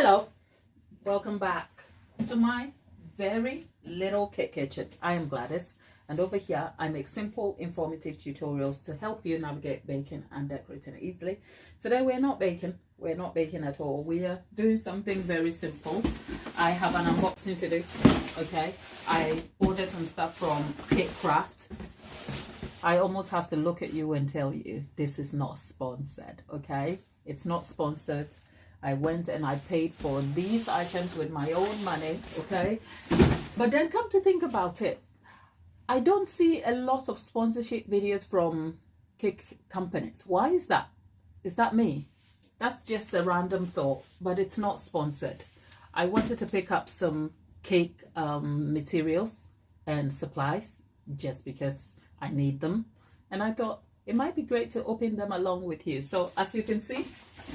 Hello, welcome back to my very little cake kitchen. I am Gladys, and over here I make simple, informative tutorials to help you navigate baking and decorating easily. Today we're not baking at all. We are doing something very simple. I have an unboxing to do. Okay, I ordered some stuff from Cake Craft. I almost have to look at you and tell you this is not sponsored. Okay, it's not sponsored. I went and I paid for these items with my own money, okay? But then come to think about it, I don't see a lot of sponsorship videos from cake companies. Why is that? Is that me? That's just a random thought, but it's not sponsored. I wanted to pick up some cake materials and supplies just because I need them. And I thought, it might be great to open them along with you. So as you can see,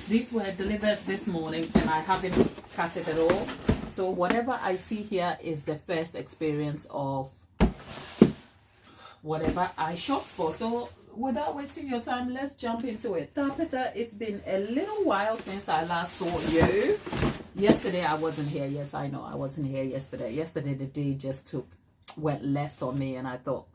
these were delivered this morning and I haven't cut it at all. So whatever I see here is the first experience of whatever I shop for. So without wasting your time, let's jump into it. Tapita, it's been a little while since I last saw you. Yesterday I wasn't here. Yes, I know I wasn't here yesterday. Yesterday the day just went left on me, and I thought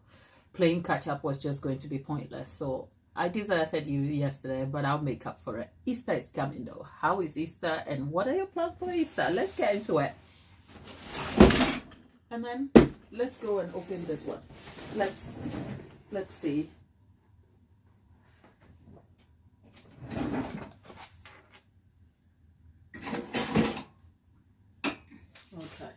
playing catch up was just going to be pointless. So I deserted you yesterday, but I'll make up for it. Easter is coming though. How is Easter and what are your plans for Easter? Let's get into it. And then let's go and open this one. Let's see. Okay.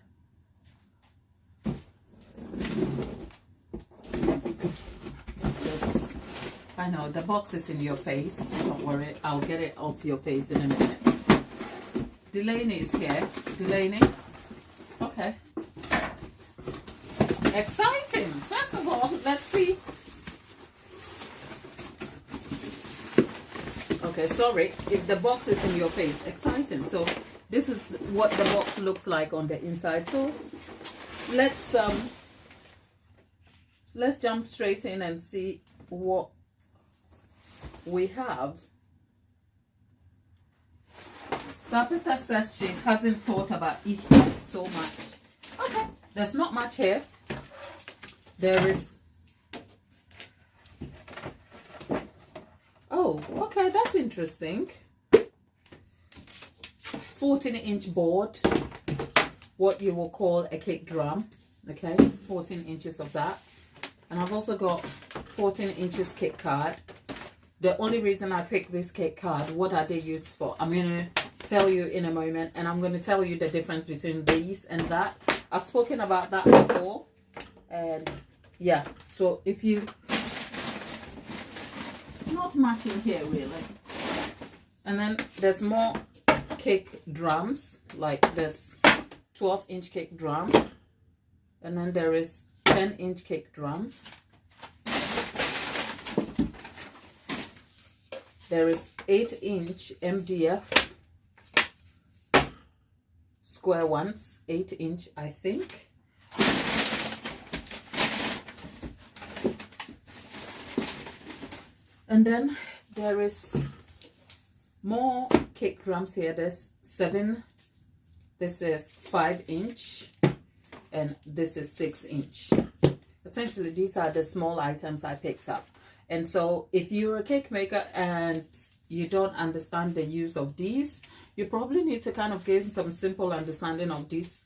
I know the box is in your face. Don't worry, I'll get it off your face in a minute. Delaney is here. Delaney. Okay. Exciting. First of all, let's see. Okay, sorry if the box is in your face. Exciting. So this is what the box looks like on the inside. So let's jump straight in and see what we have. Tapita says she hasn't thought about Easter so much. Okay, there's not much here. There is, oh, okay, that's interesting. 14-inch board, what you will call a cake drum. Okay, 14 inches of that. And I've also got 14 inches cake card. The only reason I picked this cake card, what are they used for? I'm going to tell you in a moment, and I'm going to tell you the difference between these and that. I've spoken about that before, and yeah, so if you, not much in here really. And then there's more cake drums, like this 12-inch cake drum, and then there is 10-inch cake drums. There is 8-inch MDF square ones, 8-inch I think. And then there is more cake drums here. There's 7. This is 5-inch and this is 6-inch. Essentially these are the small items I picked up. And so if you're a cake maker and you don't understand the use of these, you probably need to kind of gain some simple understanding of these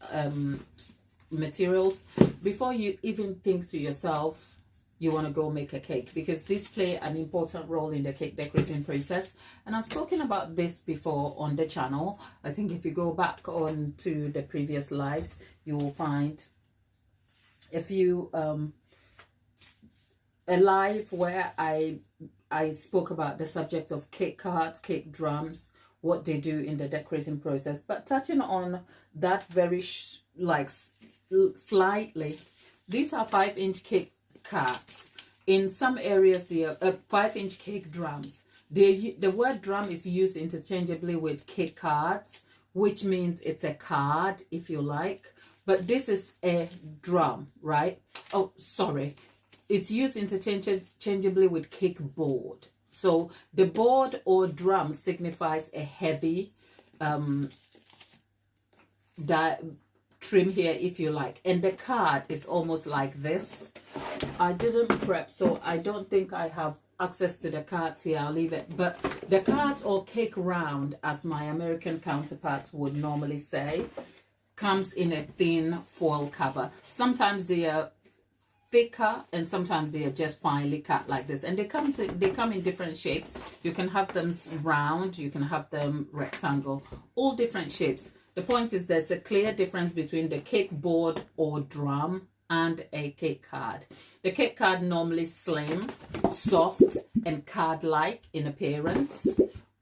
materials before you even think to yourself you want to go make a cake, because these play an important role in the cake decorating process. And I've spoken about this before on the channel. I think if you go back on to the previous lives, you will find a few a live where I spoke about the subject of cake cards, cake drums, what they do in the decorating process. But touching on that very slightly, these are 5-inch cake cards. In some areas they are 5-inch cake drums. The word drum is used interchangeably with cake cards, which means it's a card if you like, but this is a drum, right? Oh, sorry. It's used interchangeably with cake board. So the board or drum signifies a heavy trim here if you like. And the card is almost like this. I didn't prep, so I don't think I have access to the cards here. I'll leave it. But the cards, or cake round, as my American counterparts would normally say, comes in a thin foil cover. Sometimes they are thicker and sometimes they are just finely cut like this, and they come in different shapes. You can have them round, you can have them rectangle, all different shapes. The point is there's a clear difference between the cake board or drum and a cake card. The cake card normally slim, soft, and card-like in appearance,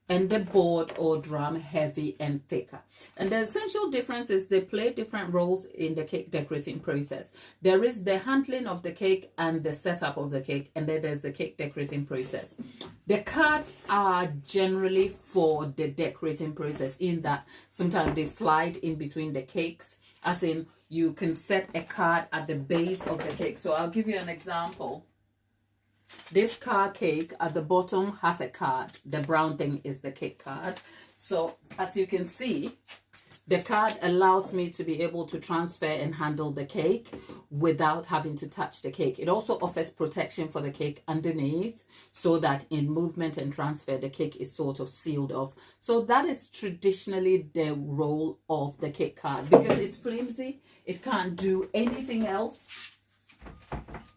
and the board or drum heavy and thicker. And the essential difference is they play different roles in the cake decorating process. There is the handling of the cake and the setup of the cake, and then there's the cake decorating process. The cards are generally for the decorating process, in that sometimes they slide in between the cakes, as in you can set a card at the base of the cake. So I'll give you an example. This card cake at the bottom has a card. The brown thing is the cake card. So as you can see, the card allows me to be able to transfer and handle the cake without having to touch the cake. It also offers protection for the cake underneath, so that in movement and transfer, the cake is sort of sealed off. So that is traditionally the role of the cake card. Because it's flimsy, it can't do anything else.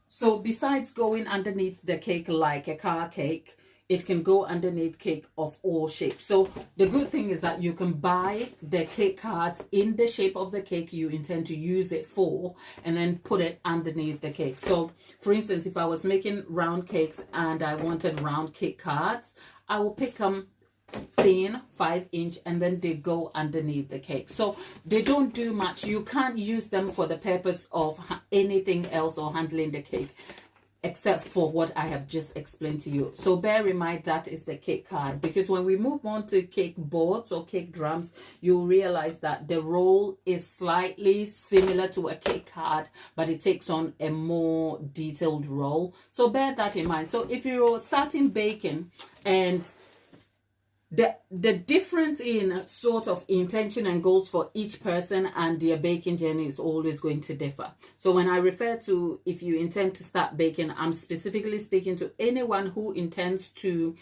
So besides going underneath the cake like a car cake, it can go underneath cake of all shapes. So the good thing is that you can buy the cake cards in the shape of the cake you intend to use it for, and then put it underneath the cake. So for instance, if I was making round cakes and I wanted round cake cards, I will pick them thin, 5-inch, and then they go underneath the cake. So they don't do much. You can't use them for the purpose of anything else or handling the cake, except for what I have just explained to you. So bear in mind that is the cake card, because when we move on to cake boards or cake drums, you'll realize that the role is slightly similar to a cake card, but it takes on a more detailed role. So bear that in mind. So if you're starting baking, and the difference in sort of intention and goals for each person and their baking journey is always going to differ. So when I refer to if you intend to start baking, I'm specifically speaking to anyone who intends to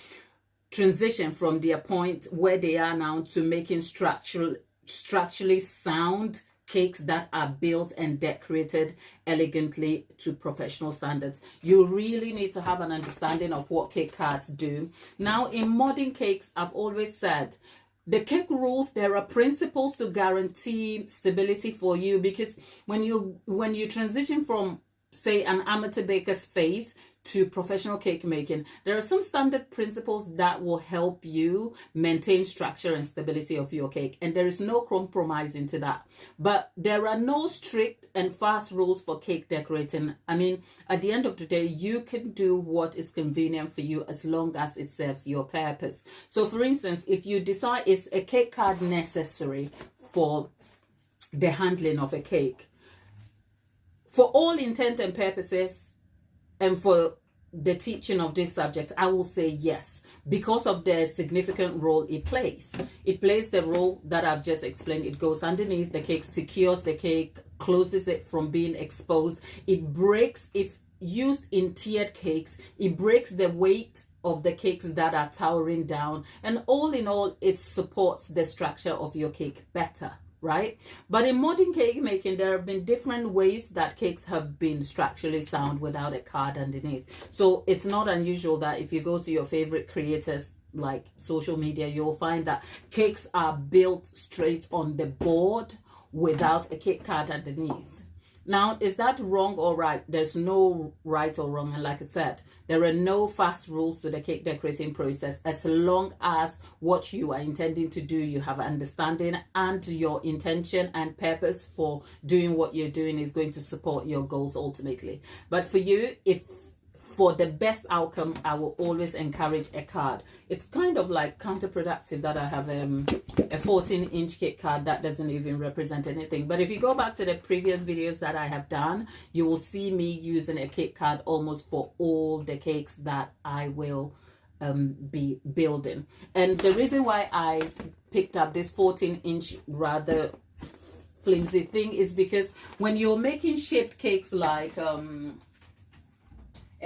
transition from their point where they are now to making structurally sound cakes that are built and decorated elegantly to professional standards. You really need to have an understanding of what cake cards do. Now, in modern cakes, I've always said the cake rules, there are principles to guarantee stability for you, because when you transition from, say, an amateur baker's phase to professional cake making, there are some standard principles that will help you maintain structure and stability of your cake, and there is no compromise into that. But there are no strict and fast rules for cake decorating. I mean, at the end of the day, you can do what is convenient for you as long as it serves your purpose. So for instance, if you decide is a cake card necessary for the handling of a cake, for all intent and purposes, and for the teaching of this subject, I will say yes, because of the significant role it plays. It plays the role that I've just explained. It goes underneath the cake, secures the cake, closes it from being exposed. It breaks, if used in tiered cakes, it breaks the weight of the cakes that are towering down. And all in all, it supports the structure of your cake better. Right? But in modern cake making, there have been different ways that cakes have been structurally sound without a card underneath. So it's not unusual that if you go to your favorite creators like social media, you'll find that cakes are built straight on the board without a cake card underneath. Now, is that wrong or right? There's no right or wrong. And like I said, there are no fast rules to the cake decorating process, as long as what you are intending to do, you have understanding, and your intention and purpose for doing what you're doing is going to support your goals ultimately. But for you, if for the best outcome, I will always encourage a card. It's kind of like counterproductive that I have a 14-inch cake card that doesn't even represent anything. But if you go back to the previous videos that I have done, you will see me using a cake card almost for all the cakes that I will be building. And the reason why I picked up this 14-inch rather flimsy thing is because when you're making shaped cakes like a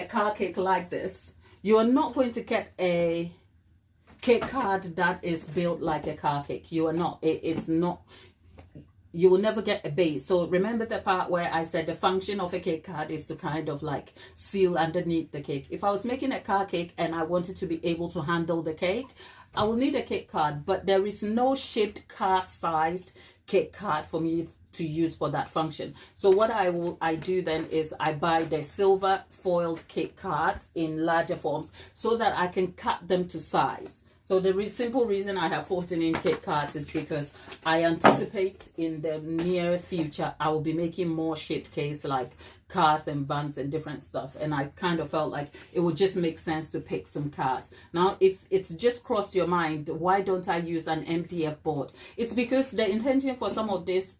car cake like this, you are not going to get a cake card that is built like a car cake. You are not. It's not. You will never get a base. So remember the part where I said the function of a cake card is to kind of like seal underneath the cake. If I was making a car cake and I wanted to be able to handle the cake, I will need a cake card, but there is no shaped car sized cake card for me to use for that function. So what I do then is I buy the silver foiled cake cards in larger forms so that I can cut them to size. So the simple reason I have 14-inch cake cards is because I anticipate in the near future I will be making more shaped cakes like cars and vans and different stuff, and I kind of felt like it would just make sense to pick some cards. Now if it's just crossed your mind, why don't I use an MDF board? It's because the intention for some of these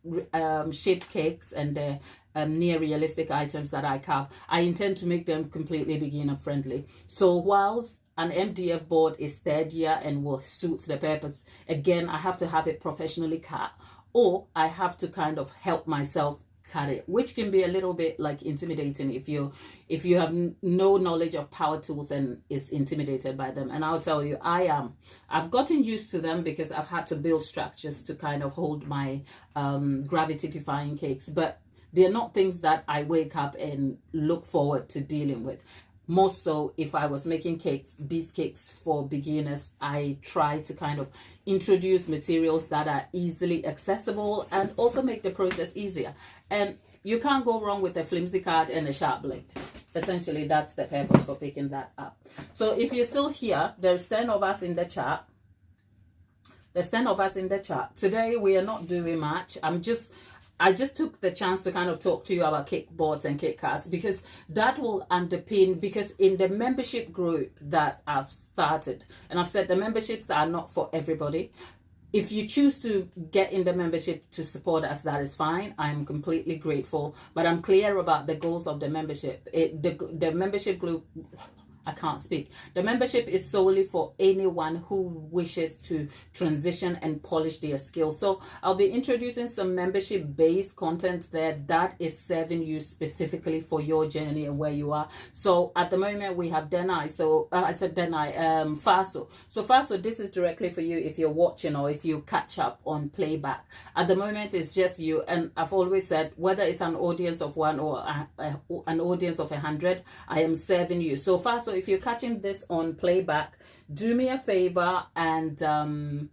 shaped cakes and the near realistic items that I carve, I intend to make them completely beginner friendly. So whilst an MDF board is sturdier and will suit the purpose, again I have to have it professionally cut, or I have to kind of help myself cut it, which can be a little bit like intimidating if you have no knowledge of power tools and is intimidated by them. And I'll tell you, I've gotten used to them because I've had to build structures to kind of hold my gravity defying cakes, but they're not things that I wake up and look forward to dealing with. More so, if I was making cakes, these cakes for beginners, I try to kind of introduce materials that are easily accessible and also make the process easier. And you can't go wrong with a flimsy card and a sharp blade. Essentially, that's the purpose for picking that up. So if you're still here, there's 10 of us in the chat. There's 10 of us in the chat. Today, we are not doing much. I just took the chance to kind of talk to you about cake boards and cake cards because that will underpin, because in the membership group that I've started, and I've said the memberships are not for everybody. If you choose to get in the membership to support us, that is fine. I'm completely grateful, but I'm clear about the goals of the membership. The membership group, I can't speak. The membership is solely for anyone who wishes to transition and polish their skills. So I'll be introducing some membership-based content there that is serving you specifically for your journey and where you are. So at the moment we have Denai. So I said Denai, Faso. So Faso, this is directly for you if you're watching or if you catch up on playback. At the moment it's just you, and I've always said whether it's an audience of 1 or an audience of 100, I am serving you. So Faso, if you're catching this on playback, do me a favor and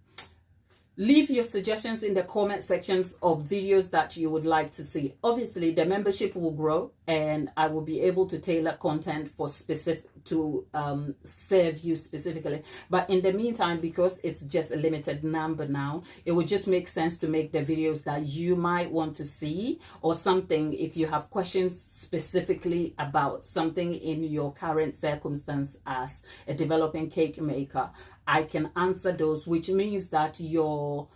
leave your suggestions in the comment sections of videos that you would like to see. Obviously the membership will grow and I will be able to tailor content for serve you specifically, but in the meantime, because it's just a limited number now, it would just make sense to make the videos that you might want to see, or something if you have questions specifically about something in your current circumstance as a developing cake maker. I can answer those, which means that your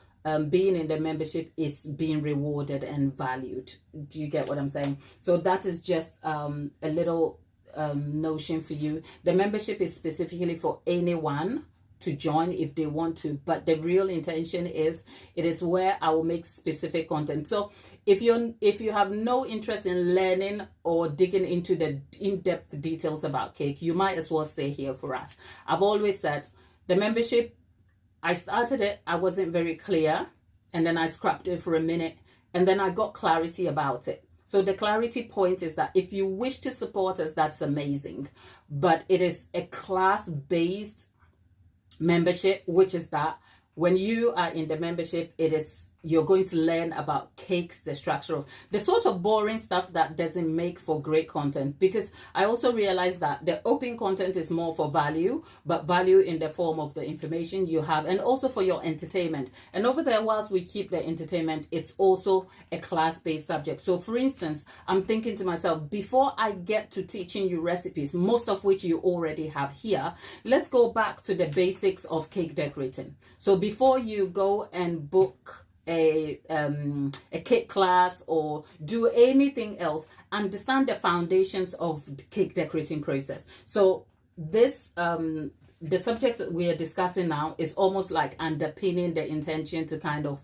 being in the membership is being rewarded and valued. Do you get what I'm saying? So that is just a little notion for you. The membership is specifically for anyone to join if they want to, but the real intention is it is where I will make specific content. So if you have no interest in learning or digging into the in-depth details about cake, you might as well stay here for us. I've always said the membership, I started it, I wasn't very clear, and then I scrapped it for a minute, and then I got clarity about it. So the clarity point is that if you wish to support us, that's amazing. But it is a class-based membership, which is that when you are in the membership, you're going to learn about cakes, the structure of the sort of boring stuff that doesn't make for great content. Because I also realized that the open content is more for value, but value in the form of the information you have, and also for your entertainment. And over there, whilst we keep the entertainment, it's also a class-based subject. So for instance, I'm thinking to myself, before I get to teaching you recipes, most of which you already have here, let's go back to the basics of cake decorating. So before you go and book a cake class or do anything else, understand the foundations of the cake decorating process. So this the subject that we are discussing now is almost like underpinning the intention to kind of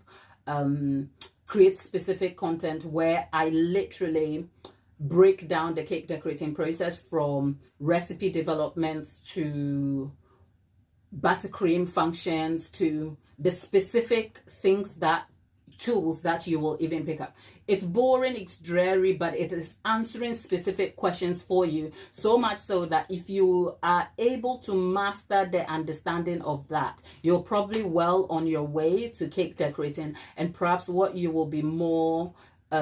create specific content where I literally break down the cake decorating process, from recipe development to buttercream functions to the specific things, that tools that you will even pick up. It's boring, it's dreary, but it is answering specific questions for you, so much so that if you are able to master the understanding of that, you're probably well on your way to cake decorating. And perhaps what you will be more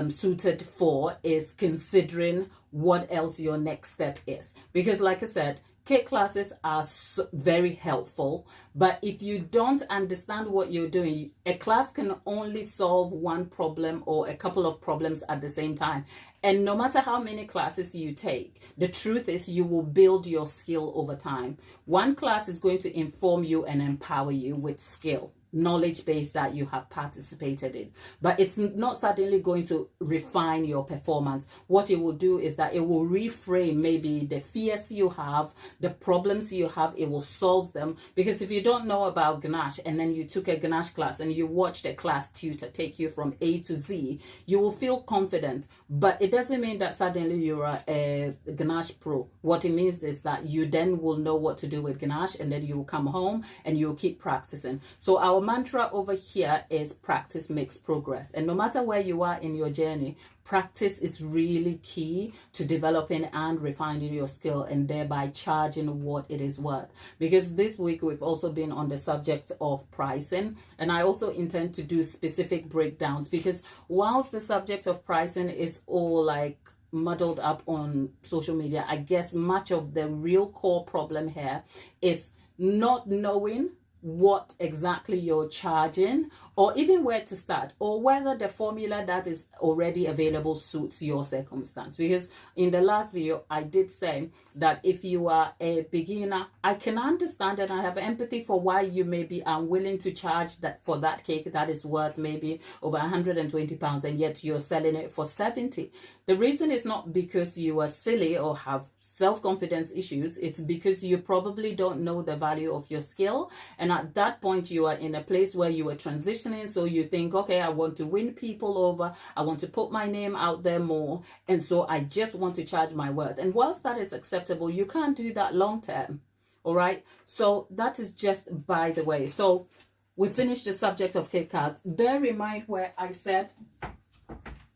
suited for is considering what else your next step is. Because like I said, cake classes are very helpful, but if you don't understand what you're doing, a class can only solve one problem or a couple of problems at the same time. And no matter how many classes you take, the truth is you will build your skill over time. One class is going to inform you and empower you with skill, knowledge base that you have participated in, but it's not suddenly going to refine your performance. What it will do is that it will reframe maybe the fears you have, the problems you have, it will solve them. Because if you don't know about ganache and then you took a ganache class and you watched a class tutor take you from A to Z, you will feel confident, but it doesn't mean that suddenly you are a ganache pro. What it means is that you then will know what to do with ganache, and then you will come home and you will keep practicing. So our mantra over here is practice makes progress. And no matter where you are in your journey, practice is really key to developing and refining your skill, and thereby charging what it is worth. Because this week we've also been on the subject of pricing, and I also intend to do specific breakdowns, because whilst the subject of pricing is all like muddled up on social media, I guess much of the real core problem here is not knowing what exactly you're charging, or even where to start, or whether the formula that is already available suits your circumstance. Because in the last video I did say that if you are a beginner, I can understand and I have empathy for why you may be unwilling to charge that for that cake that is worth maybe over 120 pounds, and yet you're selling it for 70. The reason is not because you are silly or have self-confidence issues. It's because you probably don't know the value of your skill, and at that point you are in a place where you are transitioning. So you think, okay, I want to win people over, I want to put my name out there more, and so I just want to charge my worth. And whilst that is acceptable, you can't do that long term. All right, so that is just by the way. So we finished the subject of cake cards. Bear in mind where I said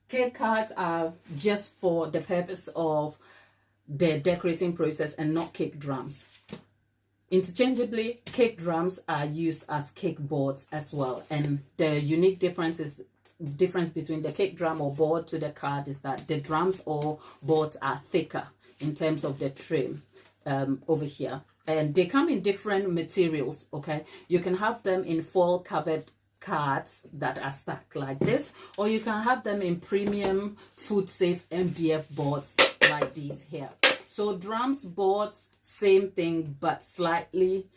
cake cards are just for the purpose of the decorating process and not cake drums. Interchangeably, cake drums are used as cake boards as well. And the unique difference between the cake drum or board to the card is that the drums or boards are thicker in terms of the trim over here. And they come in different materials, okay? You can have them in foil covered cards that are stacked like this, or you can have them in premium food safe MDF boards like these here. So drums, boards, same thing, but slightly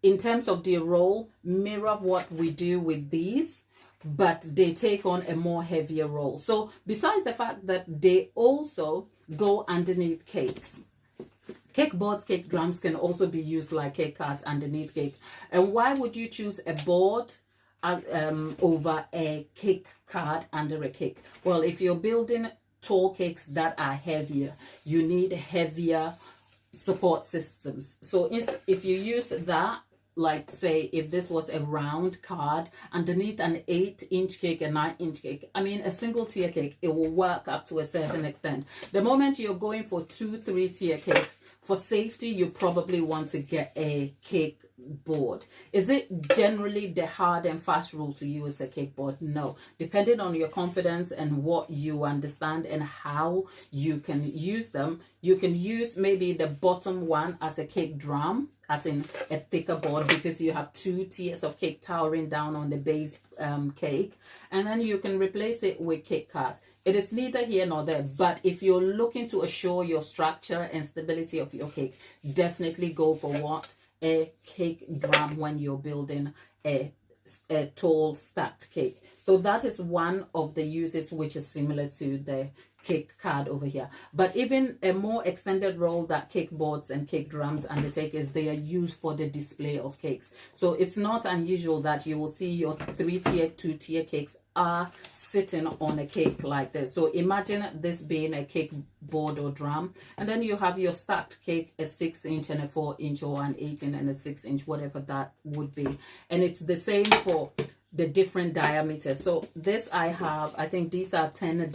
in terms of their role mirror what we do with these, but they take on a more heavier role. So besides the fact that they also go underneath cakes, cake boards, cake drums can also be used like cake cards underneath cake. And why would you choose a board over a cake card under a cake? Well, if you're building tall cakes that are heavier, you need heavier support systems. So if you use that, like say if this was a round card underneath an 8-inch cake, a 9-inch cake, I mean a single tier cake, it will work up to a certain extent. The moment you're going for 2-3 tier cakes, for safety you probably want to get a cake board. Is it generally the hard and fast rule to use the cake board? No. Depending on your confidence and what you understand and how you can use them, you can use maybe the bottom one as a cake drum, as in a thicker board, because you have 2 tiers of cake towering down on the base cake, and then you can replace it with cake cards. It is neither here nor there, but if you're looking to assure your structure and stability of your cake, definitely go for what? A cake drum when you're building a tall stacked cake. So that is one of the uses which is similar to the cake card over here. But even a more extended role that cake boards and cake drums undertake is they are used for the display of cakes. So it's not unusual that you will see your 3-tier, 2-tier cakes are sitting on a cake like this. So imagine this being a cake board or drum, and then you have your stacked cake, a 6-inch and a 4-inch, or an 18 and a 6-inch, whatever that would be. And it's the same for the different diameters. So this I have, I think these are 10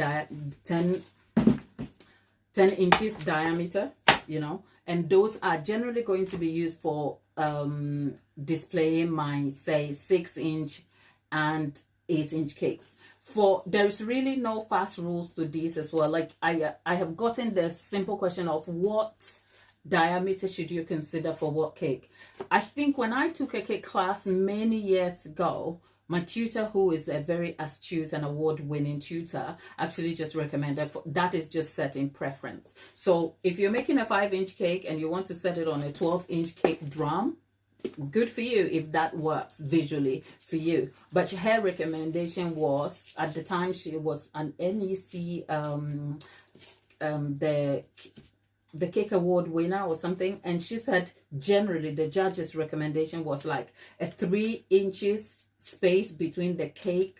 inches diameter, you know, and those are generally going to be used for displaying my, say, 6-inch and 8-inch cakes. For there's really no fast rules to these as well. Like I have gotten the simple question of what diameter should you consider for what cake. I think when I took a cake class many years ago, my tutor, who is a very astute and award-winning tutor, actually just recommended that is just setting preference. So if you're making a 5-inch cake and you want to set it on a 12-inch cake drum, good for you if that works visually for you. But her recommendation was, at the time she was an NEC the cake award winner or something, and she said generally the judge's recommendation was like a 3 inches space between the cake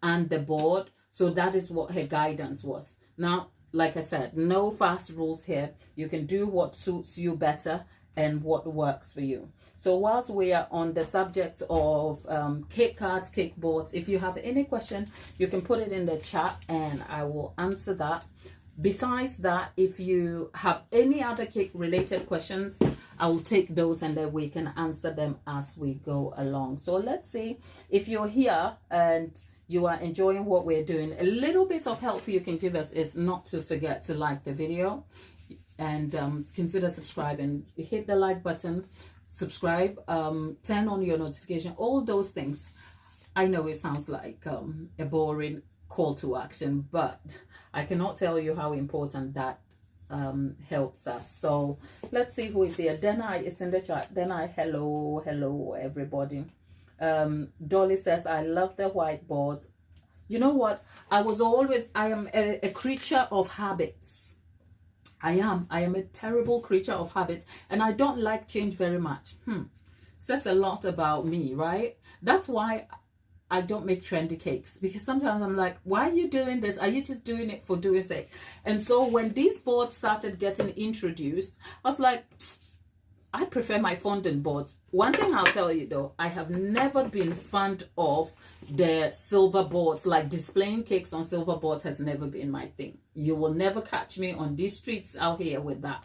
and the board. So that is what her guidance was. Now, like I said, no fast rules here. You can do what suits you better and what works for you. So whilst we are on the subject of cake cards, cake boards, if you have any question, you can put it in the chat and I will answer that. Besides that, if you have any other cake related questions, I will take those and then we can answer them as we go along. So let's see, if you're here and you are enjoying what we're doing, a little bit of help you can give us is not to forget to like the video and consider subscribing. Hit the like button, subscribe, turn on your notification, all those things. I know it sounds like a boring call to action, but I cannot tell you how important that helps us. So let's see who is here. Denai is in the chat. Denai, hello everybody. Dolly says, I love the whiteboard. You know what, I am a creature of habits. I am a terrible creature of habits, and I don't like change very much. Says a lot about me, right? That's why I don't make trendy cakes, because sometimes I'm like, why are you doing this? Are you just doing it for doing sake? And so when these boards started getting introduced, I was like, I prefer my fondant boards. One thing I'll tell you though, I have never been fond of the silver boards. Like displaying cakes on silver boards has never been my thing. You will never catch me on these streets out here with that.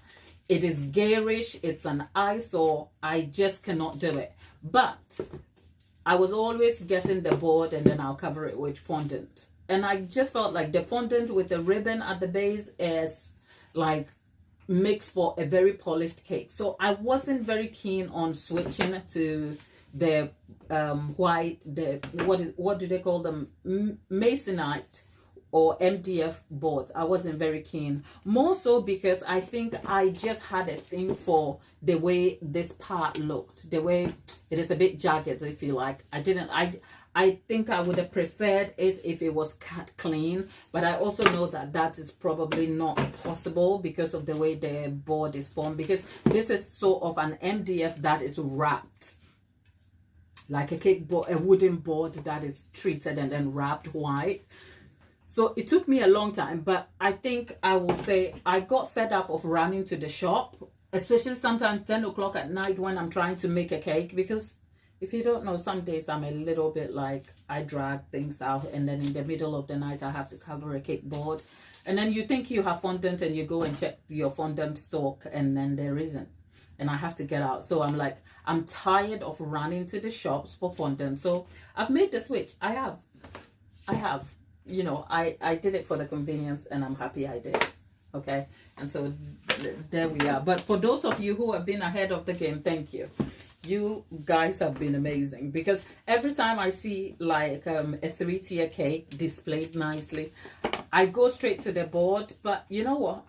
It is garish, it's an eyesore. I just cannot do it. But I was always getting the board and then I'll cover it with fondant. And I just felt like the fondant with the ribbon at the base is like makes for a very polished cake. So I wasn't very keen on switching to the white, what do they call them, masonite or MDF boards. I wasn't very keen, more so because I think I just had a thing for the way this part looked, the way it is a bit jagged, if you like. I think I would have preferred it if it was cut clean, but I also know that that is probably not possible because of the way the board is formed, because this is sort of an MDF that is wrapped like a cake board, a wooden board that is treated and then wrapped white. So it took me a long time, but I think I will say I got fed up of running to the shop, especially sometimes 10 o'clock at night when I'm trying to make a cake, because if you don't know, some days I'm a little bit like, I drag things out and then in the middle of the night I have to cover a cake board. And then you think you have fondant and you go and check your fondant stock and then there isn't. And I have to get out. So I'm like, I'm tired of running to the shops for fondant. So I've made the switch. I have. You know, I did it for the convenience and I'm happy I did. Okay. And so there we are. But for those of you who have been ahead of the game, thank you. You guys have been amazing, because every time I see like a 3-tier cake displayed nicely, I go straight to the board. But you know what?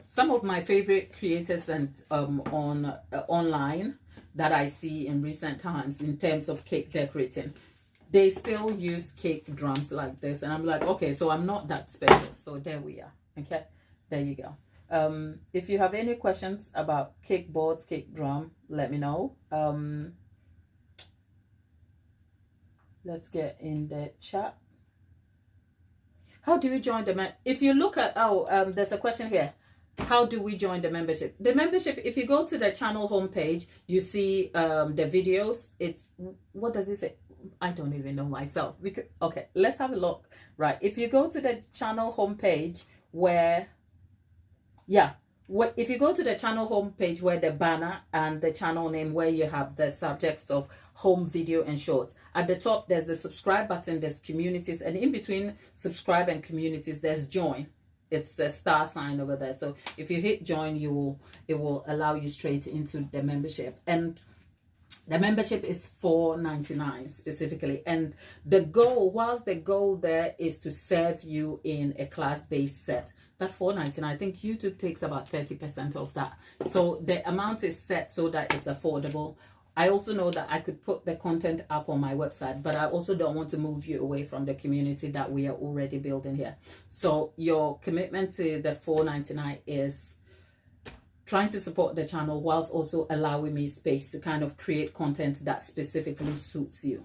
Some of my favorite creators and online that I see in recent times in terms of cake decorating, they still use cake drums like this. And I'm like, okay, so I'm not that special. So there we are. Okay, there you go. If you have any questions about cake boards, cake drum, let me know. Let's get in the chat. How do we join the if you look at there's a question here. How do we join the membership? The membership, if you go to the channel homepage, you see the videos. It's, what does it say? I don't even know myself. Okay, let's have a look. Right, if you go to the channel homepage where, if you go to the channel homepage where the banner and the channel name, where you have the subjects of home, video, and shorts, at the top there's the subscribe button, there's communities, and in between subscribe and communities there's join. It's a star sign over there. So if you hit join, it will allow you straight into the membership. And the membership is $4.99 specifically. And the goal, whilst the goal there is to serve you in a class-based set, that $4.99, I think YouTube takes about 30% of that. So the amount is set so that it's affordable. I also know that I could put the content up on my website, but I also don't want to move you away from the community that we are already building here. So your commitment to the $4.99 is trying to support the channel whilst also allowing me space to kind of create content that specifically suits you.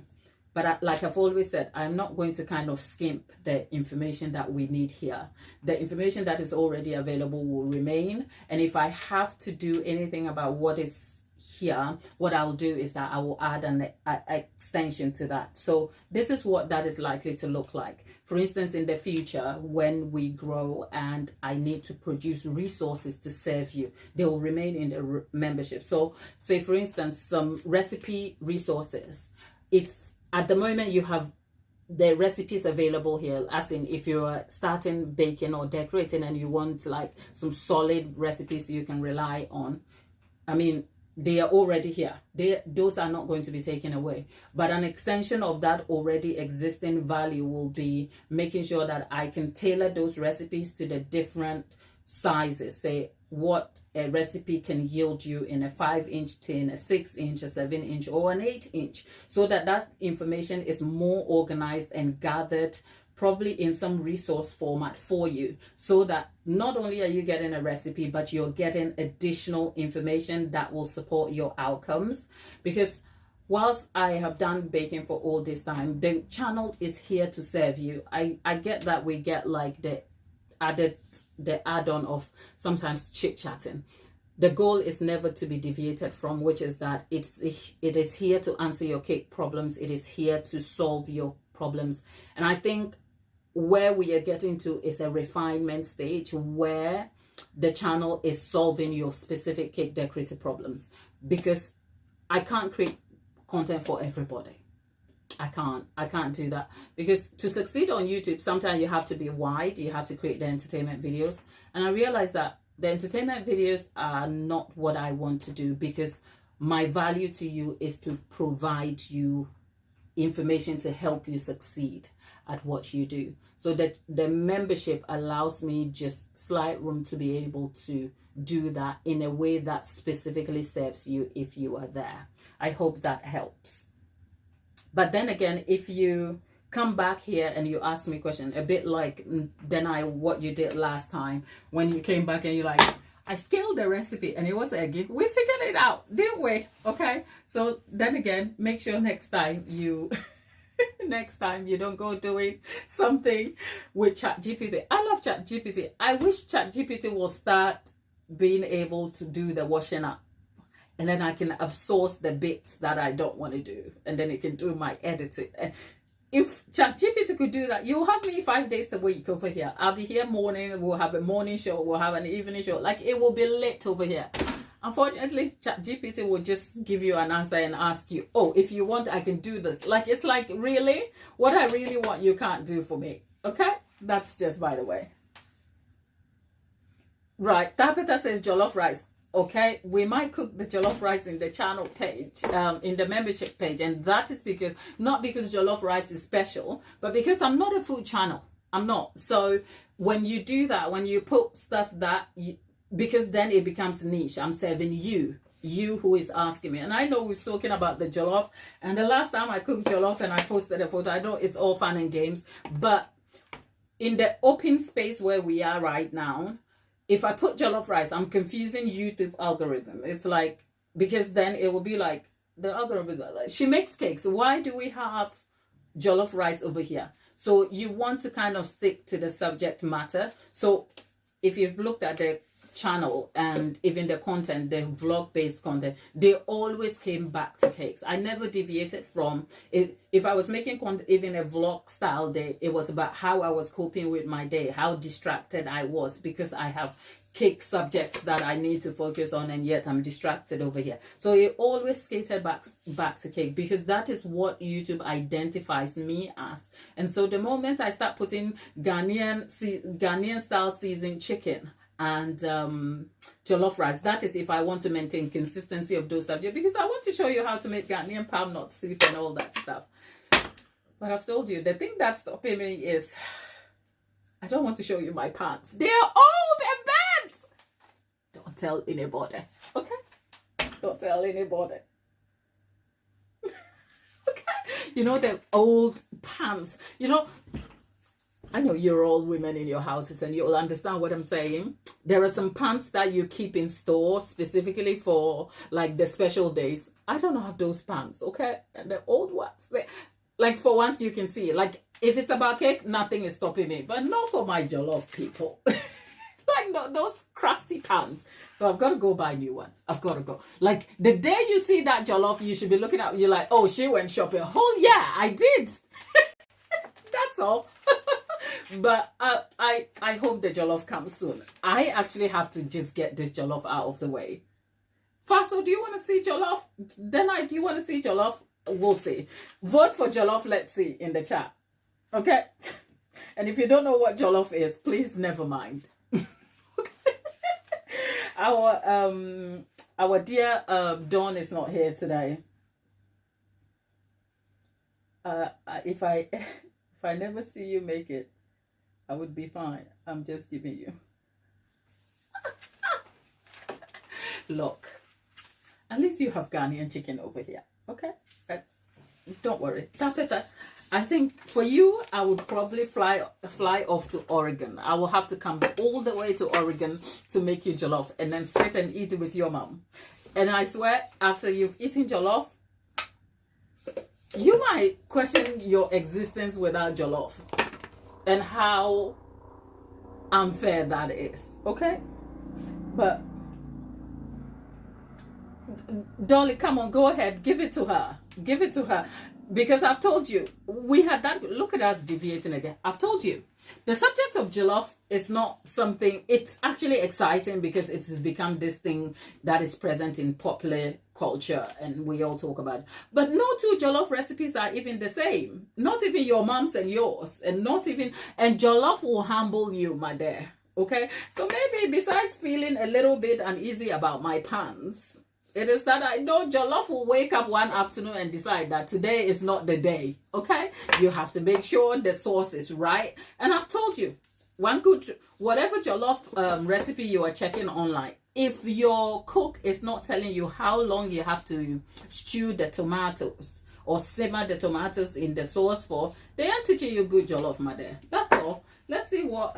But like I've always said, I'm not going to kind of skimp the information that we need here. The information that is already available will remain. And if I have to do anything about what is here, what I'll do is that I will add an extension to that. So this is what that is likely to look like. For instance, in the future, when we grow and I need to produce resources to serve you, they will remain in the membership. So say, for instance, some recipe resources. If at the moment you have the recipes available here, as in if you're starting baking or decorating and you want like some solid recipes you can rely on, I mean, they are already here. Those are not going to be taken away. But an extension of that already existing value will be making sure that I can tailor those recipes to the different sizes. Say what a recipe can yield you in a 5-inch tin, a 6-inch, a 7-inch, or an 8-inch, so that that information is more organized and gathered probably in some resource format for you, so that not only are you getting a recipe, but you're getting additional information that will support your outcomes. Because whilst I have done baking for all this time, the channel is here to serve you. I get that we get like the add-on of sometimes chit-chatting. The goal is never to be deviated from, which is that it is here to answer your cake problems. It is here to solve your problems. And I think where we are getting to is a refinement stage where the channel is solving your specific cake decorative problems, because I can't create content for everybody. I can't do that, because to succeed on YouTube, sometimes you have to be wide. You have to create the entertainment videos. And I realized that the entertainment videos are not what I want to do, because my value to you is to provide you information to help you succeed at what you do. So that the membership allows me just slight room to be able to do that in a way that specifically serves you if you are there. I hope that helps. But then again, if you come back here and you ask me a question, a bit like what you did last time when you came back and you're like, I scaled the recipe and it was a gift. We figured it out, didn't we? Okay. So then again, make sure next time you don't go doing something with ChatGPT. I love ChatGPT. I wish ChatGPT will start being able to do the washing up, and then I can outsource the bits that I don't want to do, and then it can do my editing. And if ChatGPT could do that, you'll have me 5 days a week over here. I'll be here morning, we'll have a morning show, we'll have an evening show. Like, it will be lit over here. Unfortunately, ChatGPT will just give you an answer and ask you, oh, if you want, I can do this. Like, it's like, really? What I really want, you can't do for me. Okay? That's just by the way. Right. Tabitha says jollof rice. Okay, we might cook the jollof rice in the channel page, in the membership page. And that is because, not because jollof rice is special, but because I'm not a food channel. I'm not. So when you do that, when you put stuff that because then it becomes niche. I'm serving you you who is asking me. And I know we've spoken about the jollof, and the last time I cooked jollof and I posted a photo, I know it's all fun and games, but in the open space where we are right now, if I put jollof rice, I'm confusing YouTube algorithm. It's like, because then it will be like, the algorithm, like, she makes cakes. Why do we have jollof rice over here? So you want to kind of stick to the subject matter. So if you've looked at the channel and even the content, the vlog based content, they always came back to cakes. I never deviated from it. If I was making content, even a vlog style day, it was about how I was coping with my day, how distracted I was, because I have cake subjects that I need to focus on, and yet I'm distracted over here. So it always skated back to cake, because that is what YouTube identifies me as. And so the moment I start putting Ghanaian style seasoned chicken and jollof rice, that is if I want to maintain consistency of those subjects, because I want to show you how to make Ghanaian palm nut soup and all that stuff. But I've told you, the thing that's stopping me is I don't want to show you my pants. They're old and bad. Don't tell anybody, okay? Don't tell anybody. Okay? You know, the old pants, you know, I know you're all women in your houses and you'll understand what I'm saying. There are some pants that you keep in store specifically for like the special days. I don't have those pants, okay? And the old ones, like for once you can see, like if it's about cake, nothing is stopping me, but not for my jollof people. Like no, those crusty pants. So I've got to go buy new ones. I've got to go. Like the day you see that jollof, you should be looking at, you're like, oh, she went shopping. Oh yeah, I did. That's all. But I hope the jollof comes soon. I actually have to just get this jollof out of the way. Faso, do you want to see jollof? Denai, do you want to see jollof? We'll see. Vote for jollof, let's see, in the chat. Okay? And if you don't know what jollof is, please never mind. Okay? Our dear Dawn is not here today. If I never see you make it, I would be fine. I'm just giving you. Look, at least you have Ghanaian chicken over here, okay? Don't worry. That's it. I think for you, I would probably fly off to Oregon. I will have to come all the way to Oregon to make you jollof and then sit and eat it with your mom. And I swear, after you've eaten jollof, you might question your existence without jollof and how unfair that is, okay? But Dolly, come on, go ahead, give it to her, because I've told you, we had that. Look at us deviating again. I've told you, the subject of jollof is not something, it's actually exciting because it has become this thing that is present in popular culture and we all talk about it. But no two jollof recipes are even the same. Not even your mom's and yours, and jollof will humble you, my dear. Okay? So maybe besides feeling a little bit uneasy about my pants, it is that I know jollof will wake up one afternoon and decide that today is not the day, okay? You have to make sure the sauce is right. And I've told you, whatever jollof recipe you are checking online, if your cook is not telling you how long you have to stew the tomatoes or simmer the tomatoes in the sauce for, they aren't teaching you good jollof, my dear. That's all. Let's see what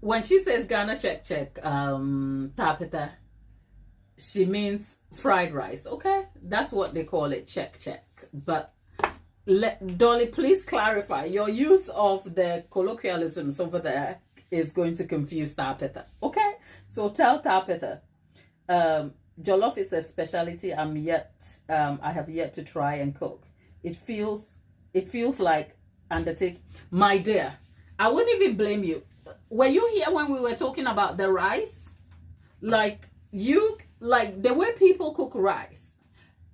when she says Ghana check tapeta, she means fried rice, okay? That's what they call it, check. But Dolly, please clarify. Your use of the colloquialisms over there is going to confuse tapeta, okay? So tell tapeta, jollof is a specialty I have yet to try and cook. It feels like undertake. My dear, I wouldn't even blame you. Were you here when we were talking about the rice? Like the way people cook rice.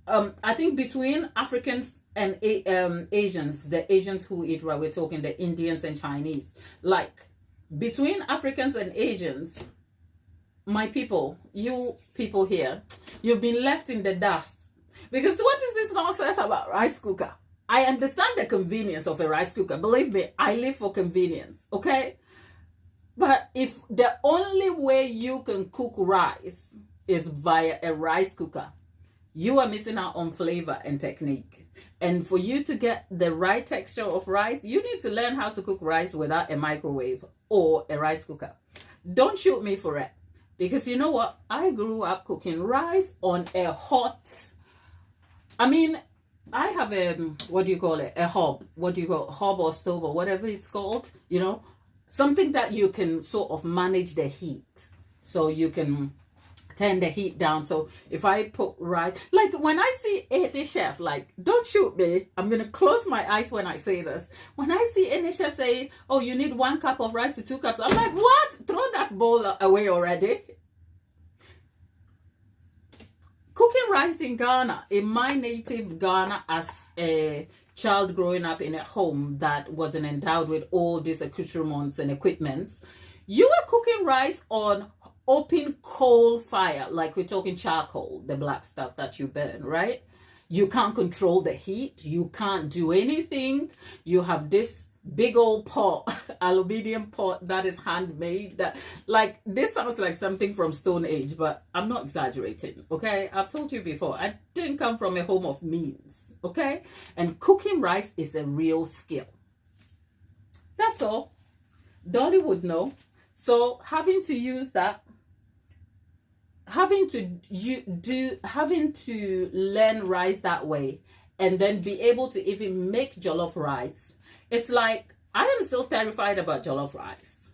I think between Africans and Asians, the Asians who eat rice, we're talking the Indians and Chinese. Like between Africans and Asians, my people, you people here, you've been left in the dust. Because what is this nonsense about rice cooker? I understand the convenience of a rice cooker. Believe me, I live for convenience, okay? But if the only way you can cook rice is via a rice cooker, you are missing out on flavor and technique. And for you to get the right texture of rice, you need to learn how to cook rice without a microwave or a rice cooker. Don't shoot me for it. Because you know what? I grew up cooking rice on a hot... I mean, I have a, what do you call it? A hob. What do you call it? Hob or stove or whatever it's called, you know? Something that you can sort of manage the heat. So you can turn the heat down. So if I put rice, like when I see any chef, like, don't shoot me, I'm gonna close my eyes when I say this. When I see any chef say, oh, you need 1 cup of rice to 2 cups, I'm like, what? Throw that bowl away already. Cooking rice in Ghana, in my native Ghana, as a child growing up in a home that wasn't endowed with all these accoutrements and equipment, you were cooking rice on open coal fire, like we're talking charcoal, the black stuff that you burn, right? You can't control the heat. You can't do anything. You have this big old pot, aluminium pot that is handmade. That, like, this sounds like something from Stone Age, but I'm not exaggerating, okay? I've told you before, I didn't come from a home of means, okay? And cooking rice is a real skill. That's all. Dolly would know. So having to use that, having to learn rice that way, and then be able to even make jollof rice, it's like, I am still terrified about jollof rice,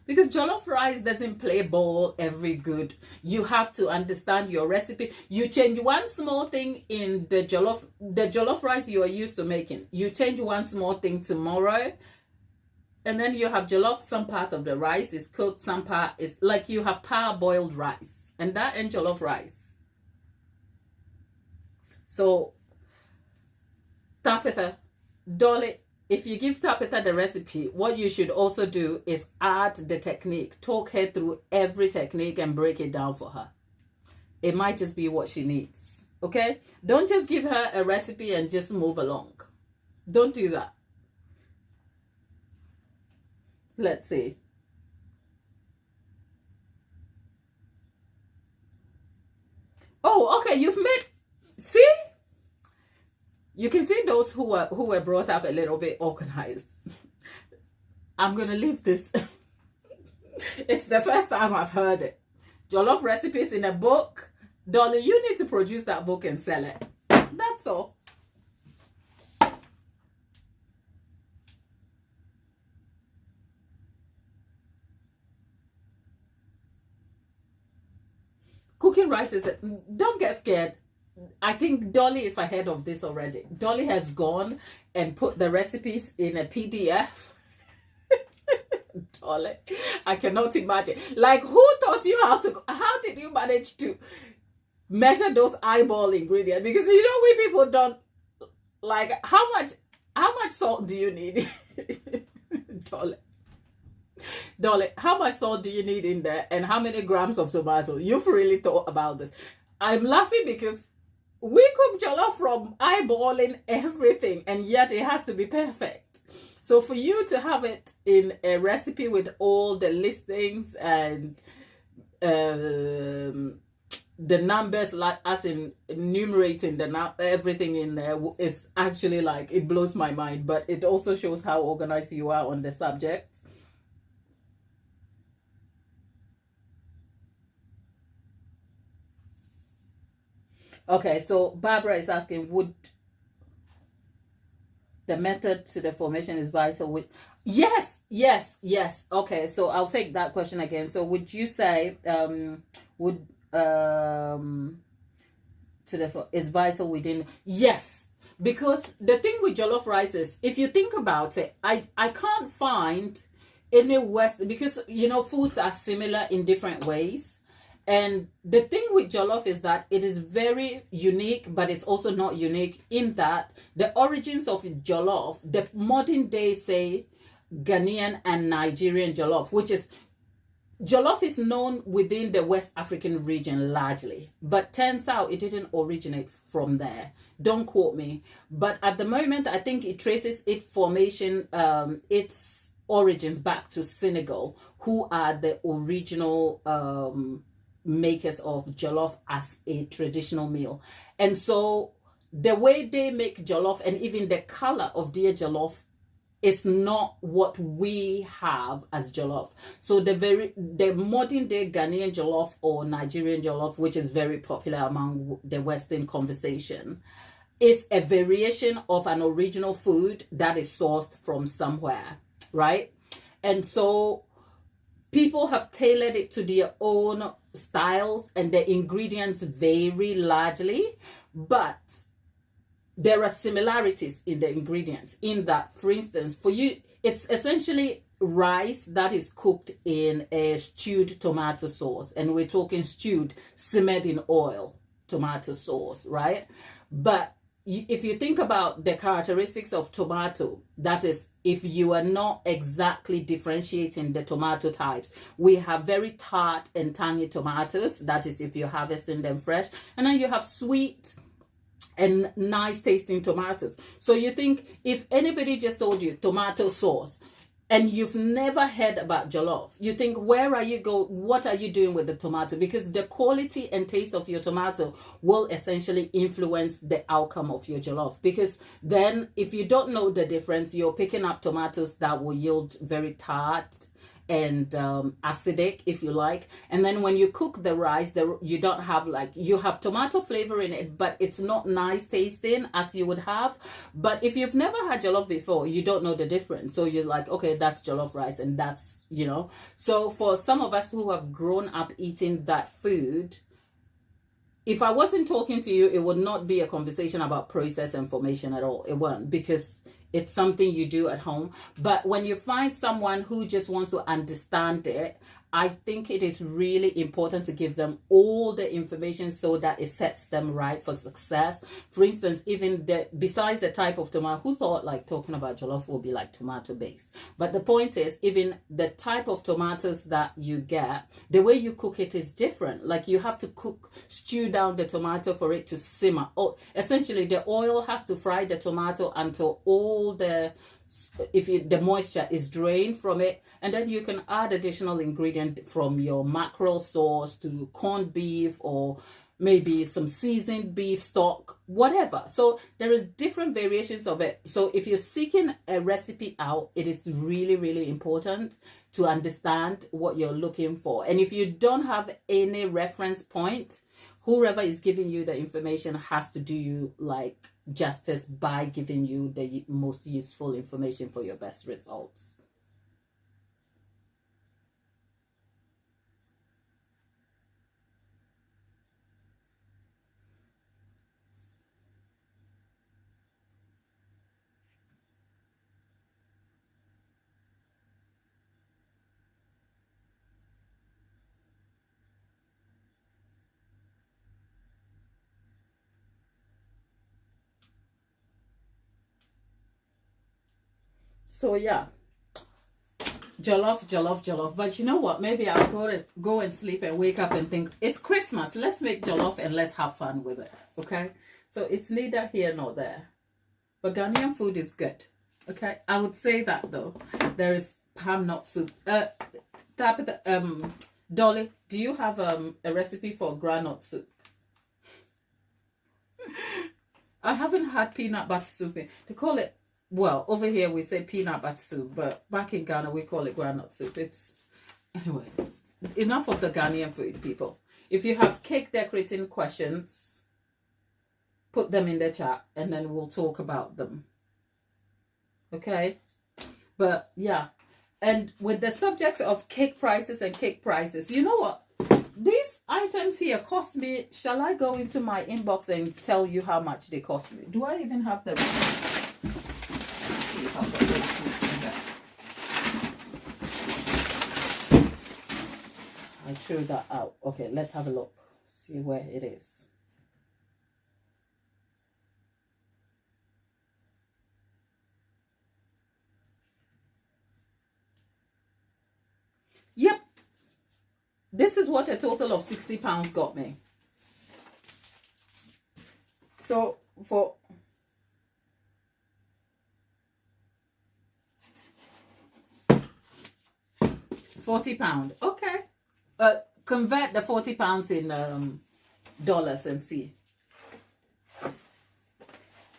because jollof rice doesn't play ball every good. You have to understand your recipe. You change one small thing in the jollof rice you are used to making, you change one small thing tomorrow, and then you have jollof, some part of the rice is cooked, some part is, like, you have parboiled rice, and that ain't jollof rice. So Tabitha, Dolly, if you give Tabitha the recipe, what you should also do is add the technique. Talk her through every technique and break it down for her. It might just be what she needs, okay? Don't just give her a recipe and just move along. Don't do that. Let's see. Oh, okay, you've made, see? You can see those who were brought up a little bit organized. I'm gonna leave this. It's the first time I've heard it. Jollof recipes in a book. Dolly, you need to produce that book and sell it. That's all. Cooking rice is, don't get scared. I think Dolly is ahead of this already. Dolly has gone and put the recipes in a PDF. Dolly, I cannot imagine. Like, who taught you how did you manage to measure those eyeball ingredients? Because you know, we people don't, like, how much salt do you need? Dolly, how much salt do you need in there, and how many grams of tomato? You've really thought about this. I'm laughing because we cook jollof from eyeballing everything, and yet it has to be perfect. So for you to have it in a recipe with all the listings and the numbers, like as in enumerating everything in there, is actually, like, it blows my mind. But it also shows how organized you are on the subject. Okay, so Barbara is asking, would the method to the formation is vital with... Yes. Okay, so I'll take that question again. So would you say would to the is vital within? Yes, because the thing with jollof rice is, if you think about it, I can't find any West, because you know, foods are similar in different ways. And the thing with jollof is that it is very unique, but it's also not unique in that the origins of jollof, the modern day, say, Ghanaian and Nigerian jollof, which is, jollof is known within the West African region largely, but turns out it didn't originate from there. Don't quote me, but at the moment I think it traces its formation, its origins back to Senegal, who are the original makers of jollof as a traditional meal. And so the way they make jollof and even the color of their jollof is not what we have as jollof. So the modern day Ghanaian jollof or Nigerian jollof, which is very popular among the Western conversation, is a variation of an original food that is sourced from somewhere, right? And so people have tailored it to their own styles, and the ingredients vary largely, but there are similarities in the ingredients in that, for instance, for you, it's essentially rice that is cooked in a stewed tomato sauce. And we're talking stewed, simmered in oil tomato sauce, right? But if you think about the characteristics of tomato, that is, if you are not exactly differentiating the tomato types, we have very tart and tangy tomatoes. That is, if you're harvesting them fresh. And then you have sweet and nice tasting tomatoes. So you think, if anybody just told you tomato sauce and you've never heard about jollof, you think, where are you what are you doing with the tomato? Because the quality and taste of your tomato will essentially influence the outcome of your jollof. Because then if you don't know the difference, you're picking up tomatoes that will yield very tart and acidic, if you like. And then when you cook the rice, you don't have, like, you have tomato flavor in it, but it's not nice tasting as you would have. But if you've never had jollof before, you don't know the difference. So you're like, okay, that's jollof rice, and that's, you know. So for some of us who have grown up eating that food, if I wasn't talking to you, it would not be a conversation about process and formation at all. It won't, because it's something you do at home. But when you find someone who just wants to understand it, I think it is really important to give them all the information so that it sets them right for success. For instance, even besides the type of tomato, who thought like talking about jollof will be like tomato based? But the point is, even the type of tomatoes that you get, the way you cook it is different. Like, you have to stew down the tomato for it to simmer. Oh, essentially the oil has to fry the tomato until all the moisture is drained from it, and then you can add additional ingredient from your mackerel sauce to corned beef, or maybe some seasoned beef stock, whatever. So there is different variations of it. So if you're seeking a recipe out, it is really, really important to understand what you're looking for. And if you don't have any reference point, whoever is giving you the information has to do you like justice by giving you the most useful information for your best results. So yeah, jollof. But you know what? Maybe I'll go and sleep and wake up and think, it's Christmas. Let's make jollof and let's have fun with it. Okay? So it's neither here nor there. But Ghanaian food is good. Okay? I would say that though. There is palm nut soup. Dolly, do you have a recipe for groundnut soup? I haven't had peanut butter soup. They call it, well, over here we say peanut butter soup, but back in Ghana we call it groundnut soup. Anyway, enough of the Ghanaian food, people. If you have cake decorating questions, put them in the chat and then we'll talk about them. Okay? But yeah, and with the subject of cake prices, you know what? These items here cost me. Shall I go into my inbox and tell you how much they cost me? Do I even have the I threw that out. Okay, let's have a look. See where it is. Yep. This is what a total of £60 got me. So for £40, okay. Convert the £40 in dollars and see.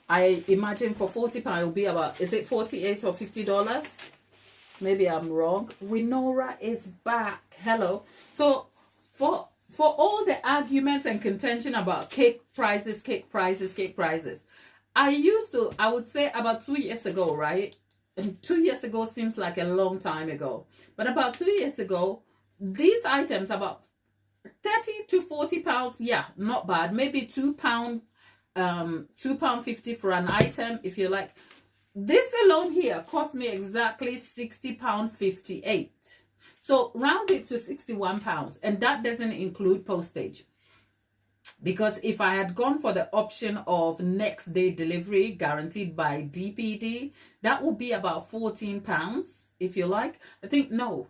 I imagine for £40 it will be about, is it $48 or $50? Maybe I'm wrong. Winora is back. Hello. So for all the arguments and contention about cake prices, I would say about 2 years ago, right? And 2 years ago seems like a long time ago. But about 2 years ago, these items about 30 to 40 pounds, yeah, not bad. Maybe £2, £2.50 for an item, if you like. This alone here cost me exactly £60.58. So round it to £61, and that doesn't include postage. Because if I had gone for the option of next day delivery guaranteed by DPD, that would be about £14, if you like. I think, no,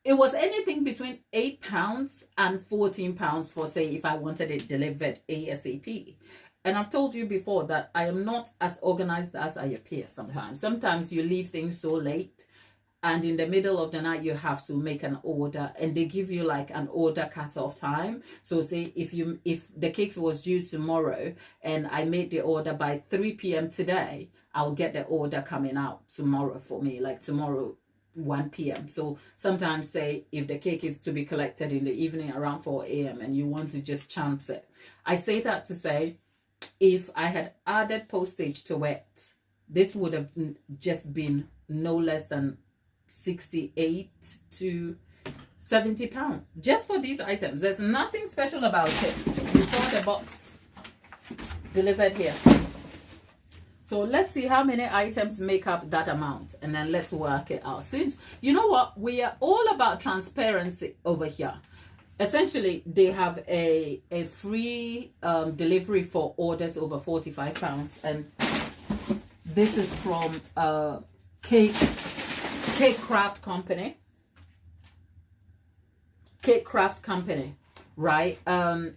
it was anything between £8 and £14 for, say, if I wanted it delivered ASAP. And I've told you before that I am not as organized as I appear sometimes. Sometimes you leave things so late, and in the middle of the night you have to make an order, and they give you like an order cut-off time. So say if the cakes was due tomorrow and I made the order by 3 p.m. today, I'll get the order coming out tomorrow for me, like tomorrow 1 p.m. So sometimes, say if the cake is to be collected in the evening around 4 a.m. and you want to just chance it, I say that to say, if I had added postage to it, this would have just been no less than 68 to 70 pounds just for these items. There's nothing special about it. You saw the box delivered here. So let's see how many items make up that amount, and then let's work it out. Since you know what, we are all about transparency over here. Essentially, they have a free delivery for orders over £45, and this is from Cake Craft Company. Cake Craft Company, right?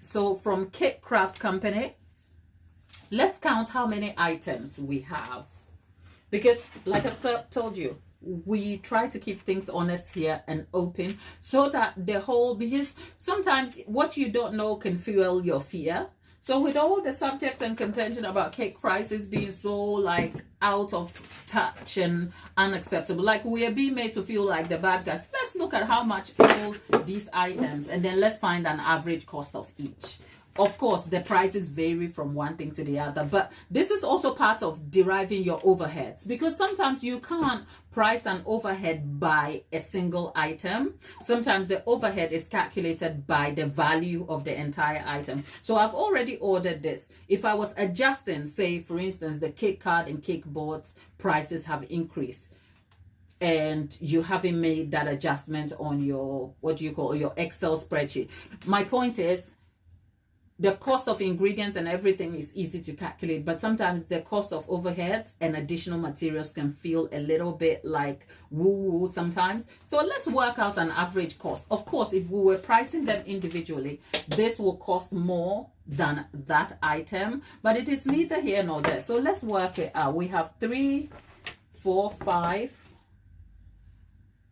So from Cake Craft Company, let's count how many items we have, because like I've told you, we try to keep things honest here and open, so that because sometimes what you don't know can fuel your fear. So with all the subjects and contention about cake prices being so like out of touch and unacceptable, like we are being made to feel like the bad guys, let's look at how much all these items, and then let's find an average cost of each. Of course, the prices vary from one thing to the other, but this is also part of deriving your overheads, because sometimes you can't price an overhead by a single item. Sometimes the overhead is calculated by the value of the entire item. So I've already ordered this. If I was adjusting, say for instance, the cake card and cake boards prices have increased, and you haven't made that adjustment on your, your Excel spreadsheet. My point is, the cost of ingredients and everything is easy to calculate, but sometimes the cost of overheads and additional materials can feel a little bit like woo-woo sometimes. So let's work out an average cost. Of course, if we were pricing them individually, this will cost more than that item, but it is neither here nor there. So let's work it out. We have 3, 4, 5.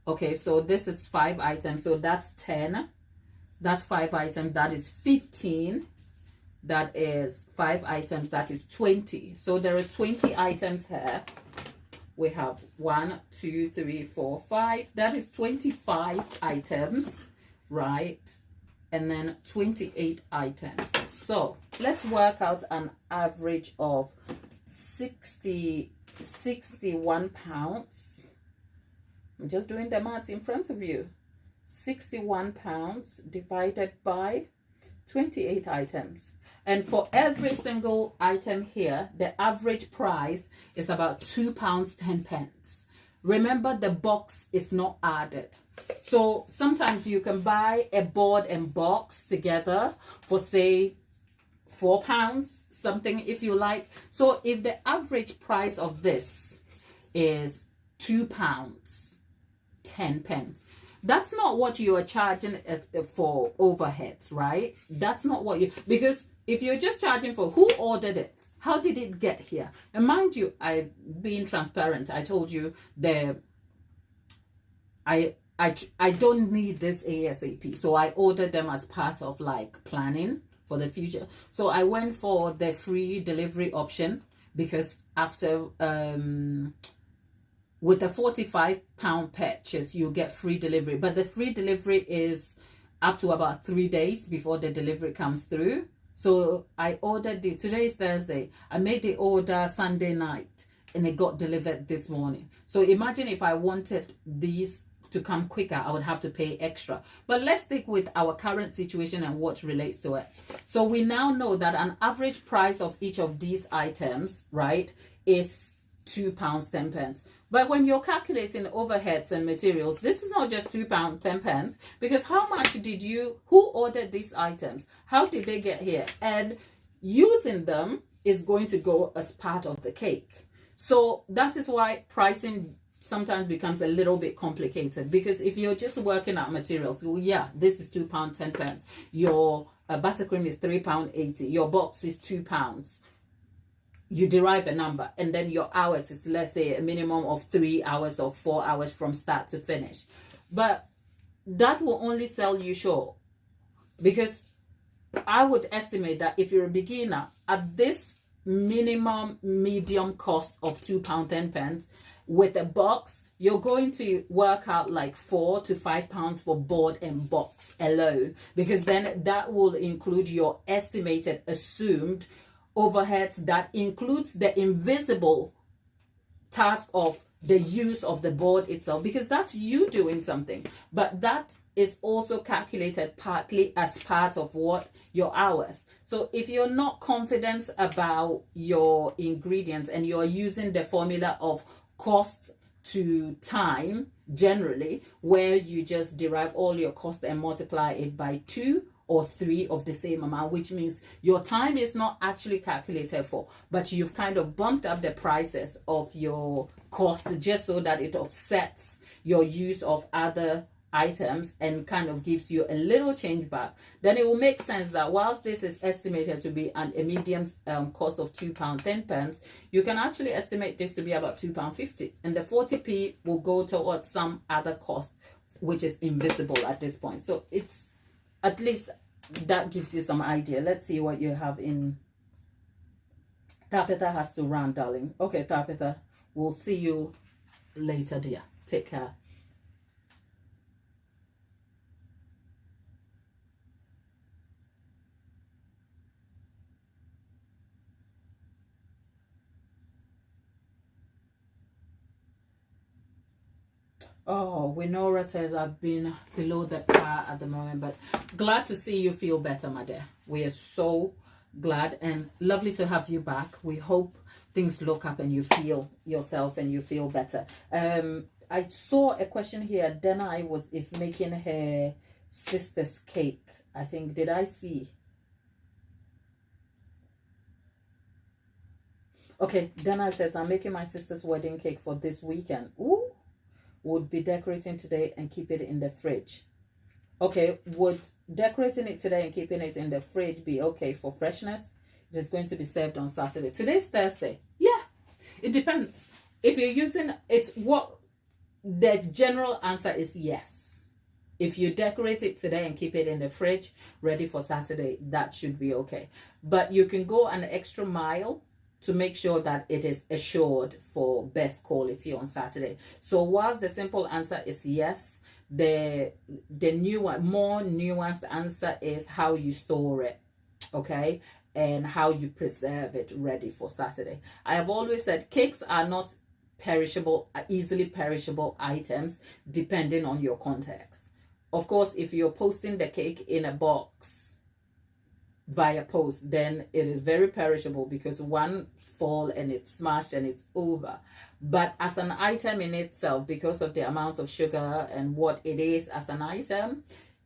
Okay, so this is 5 items, so that's 10. That's 5 items, that is 15. That is 5 items, that is 20. So there are 20 items here. We have 1, 2, 3, 4, 5. That is 25 items, right? And then 28 items. So let's work out an average of 61 pounds. I'm just doing the maths in front of you. 61 pounds divided by 28 items. And for every single item here, the average price is about £2.10. Remember, the box is not added. So sometimes you can buy a board and box together for, say, £4, something if you like. So if the average price of this is £2.10, that's not what you are charging for overheads, right? That's not what you, because if you're just charging for who ordered it, how did it get here? And mind you, I being transparent, I told you I don't need this ASAP. So I ordered them as part of like planning for the future. So I went for the free delivery option because after with a £45 purchase, you get free delivery. But the free delivery is up to about 3 days before the delivery comes through. So I ordered this. Today is Thursday. I made the order Sunday night and it got delivered this morning. So imagine if I wanted these to come quicker, I would have to pay extra. But let's stick with our current situation and what relates to it. So we now know that an average price of each of these items, right, is £2.10. But when you're calculating overheads and materials, this is not just £2.10, because how much who ordered these items? How did they get here? And using them is going to go as part of the cake. So that is why pricing sometimes becomes a little bit complicated, because if you're just working out materials, well, yeah, this is £2.10. Your buttercream is £3.80. Your box is £2. You derive a number, and then your hours is, let's say, a minimum of 3 hours or 4 hours from start to finish. But that will only sell you short, because I would estimate that if you're a beginner at this minimum medium cost of £2.10 with a box, you're going to work out like £4 to £5 for board and box alone, because then that will include your estimated assumed overheads, that includes the invisible task of the use of the board itself, because that's you doing something, but that is also calculated partly as part of what your hours. So if you're not confident about your ingredients and you're using the formula of cost to time generally, where you just derive all your cost and multiply it by 2 or 3 of the same amount, which means your time is not actually calculated for, but you've kind of bumped up the prices of your cost just so that it offsets your use of other items and kind of gives you a little change back. Then it will make sense that whilst this is estimated to be a medium cost of £2.10, you can actually estimate this to be about £2.50, and the 40p will go towards some other cost which is invisible at this point. So it's, at least that gives you some idea. Let's see what you have in. Tabitha has to run, darling. Okay, Tabitha, we'll see you later, dear. Take care. Oh, Winora says I've been below the par at the moment, but glad to see you feel better, my dear. We are so glad and lovely to have you back. We hope things look up and you feel yourself and you feel better. I saw a question here. Dana is making her sister's cake. I think, did I see? Okay, Dana says I'm making my sister's wedding cake for this weekend. Ooh. Would be decorating today and keep it in the fridge. Okay, would decorating it today and keeping it in the fridge be okay for freshness? It is going to be served on Saturday. Today's Thursday. Yeah, it depends. If you're using it's what the general answer is, yes. If you decorate it today and keep it in the fridge ready for Saturday, that should be okay. But you can go an extra mile to make sure that it is assured for best quality on Saturday. So whilst the simple answer is yes, the more nuanced answer is how you store it, okay, and how you preserve it ready for Saturday. I have always said cakes are not perishable, easily perishable items, depending on your context. Of course, if you're posting the cake in a box via post, then it is very perishable, because one fall and it's smashed and it's over. But as an item in itself, because of the amount of sugar and what it is as an item,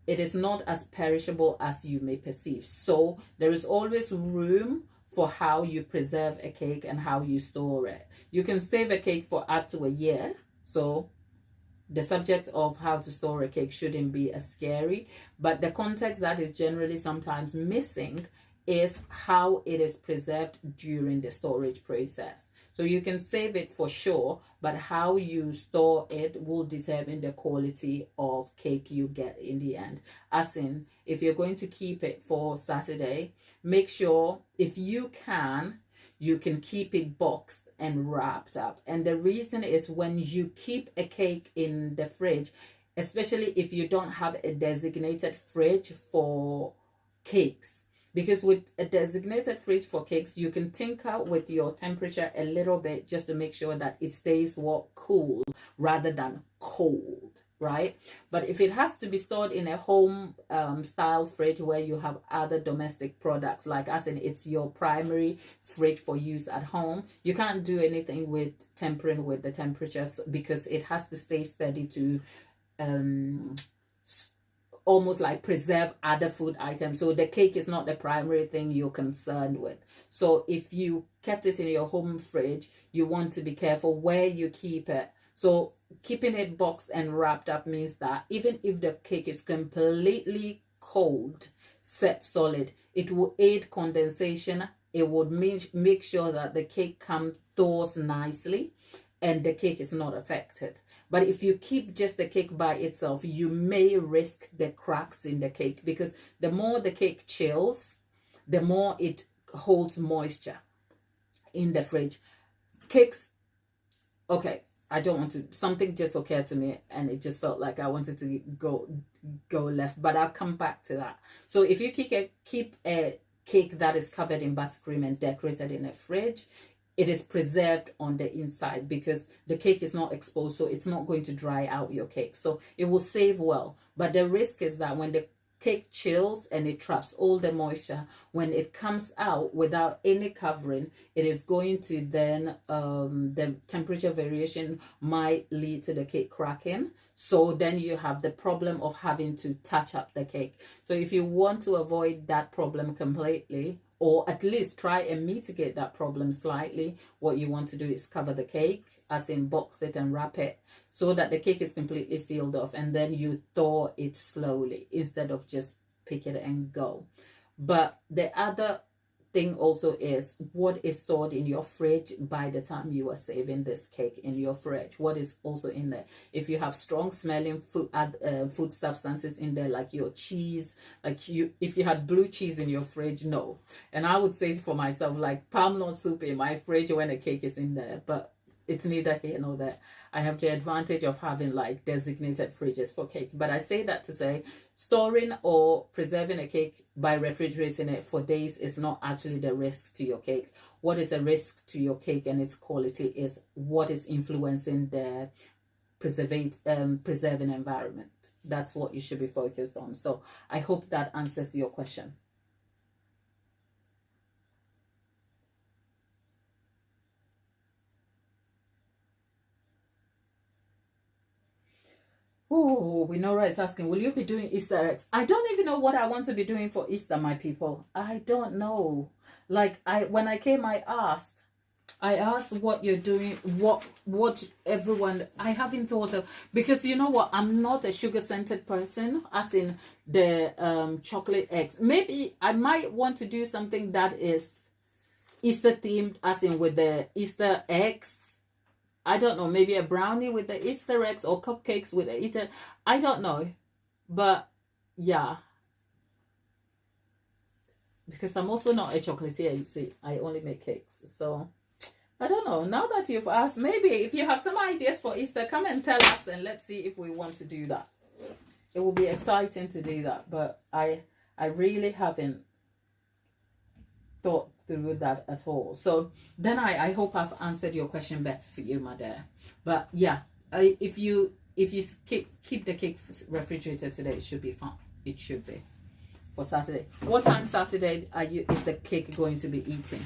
it is not as perishable as you may perceive. So there is always room for how you preserve a cake and how you store it. You can save a cake for up to a year. So the subject of how to store a cake shouldn't be as scary, but the context that is generally sometimes missing is how it is preserved during the storage process. So you can save it for sure, but how you store it will determine the quality of cake you get in the end. As in, if you're going to keep it for Saturday, make sure, if you can keep it boxed and wrapped up. And the reason is, when you keep a cake in the fridge, especially if you don't have a designated fridge for cakes, because with a designated fridge for cakes, you can tinker with your temperature a little bit just to make sure that it stays cool rather than cold, right? But if it has to be stored in a home style fridge where you have other domestic products, like as in it's your primary fridge for use at home, you can't do anything with tempering with the temperatures, because it has to stay steady to almost like preserve other food items. So the cake is not the primary thing you're concerned with. So if you kept it in your home fridge, you want to be careful where you keep it. So keeping it boxed and wrapped up means that even if the cake is completely cold, set solid, it will aid condensation. It would make sure that the cake thaws nicely and the cake is not affected. But if you keep just the cake by itself, you may risk the cracks in the cake, because the more the cake chills, the more it holds moisture in the fridge. Cakes, okay, I don't want to, something just occurred to me and it just felt like I wanted to go left, but I'll come back to that. So if you keep a cake that is covered in buttercream and decorated in a fridge, it is preserved on the inside, because the cake is not exposed, so it's not going to dry out your cake. So it will save well. But the risk is that when the cake chills and it traps all the moisture, when it comes out without any covering, it is going to then, the temperature variation might lead to the cake cracking. So then you have the problem of having to touch up the cake. So if you want to avoid that problem completely, or at least try and mitigate that problem slightly, what you want to do is cover the cake, as in box it and wrap it, so that the cake is completely sealed off, and then you thaw it slowly instead of just pick it and go. But the other thing also is what is stored in your fridge by the time you are saving this cake in your fridge. What is also in there? If you have strong smelling food substances in there, like your cheese, if you had blue cheese in your fridge, no. And I would say for myself, like palm nut soup in my fridge when a cake is in there, but it's neither here nor there. I have the advantage of having like designated fridges for cake. But I say that to say, storing or preserving a cake by refrigerating it for days is not actually the risk to your cake. What is a risk to your cake and its quality is what is influencing the preserving environment. That's what you should be focused on. So I hope that answers your question. Oh, Winora is asking, will you be doing Easter eggs? I don't even know what I want to be doing for Easter, my people. I don't know. Like, when I came, I asked what you're doing, what everyone, I haven't thought of, because you know what, I'm not a sugar-scented person, as in the chocolate eggs. Maybe I might want to do something that is Easter themed, as in with the Easter eggs. I don't know, maybe a brownie with the Easter eggs, or cupcakes with the Easter. I don't know. But yeah. Because I'm also not a chocolatier, you see. I only make cakes. So I don't know. Now that you've asked, maybe if you have some ideas for Easter, come and tell us and let's see if we want to do that. It will be exciting to do that. But I really haven't thought through that at all. So then I hope I've answered your question better for you, my dear. But yeah, if you keep the cake refrigerated today, it should be fine. It should be for Saturday. What time Saturday is the cake going to be eating?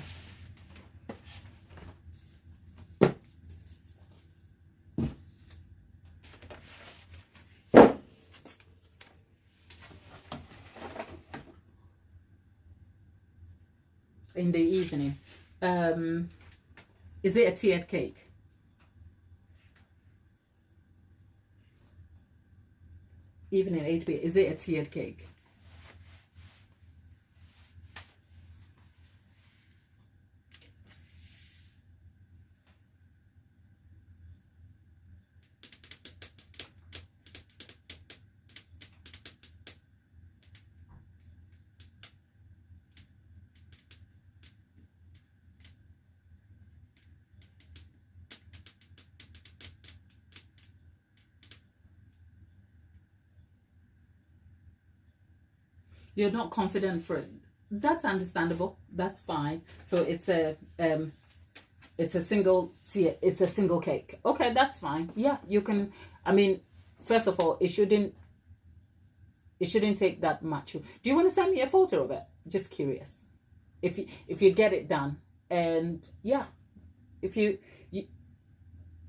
In the evening. Is it a tiered cake? Evening 8 p.m. Is it a tiered cake? you're not confident for it. That's understandable. That's fine. So it's a single cake. Okay, that's fine. Yeah, you can. I mean, first of all, it shouldn't take that much. Do you want to send me a photo of it? Just curious. If you get it done, and yeah, if you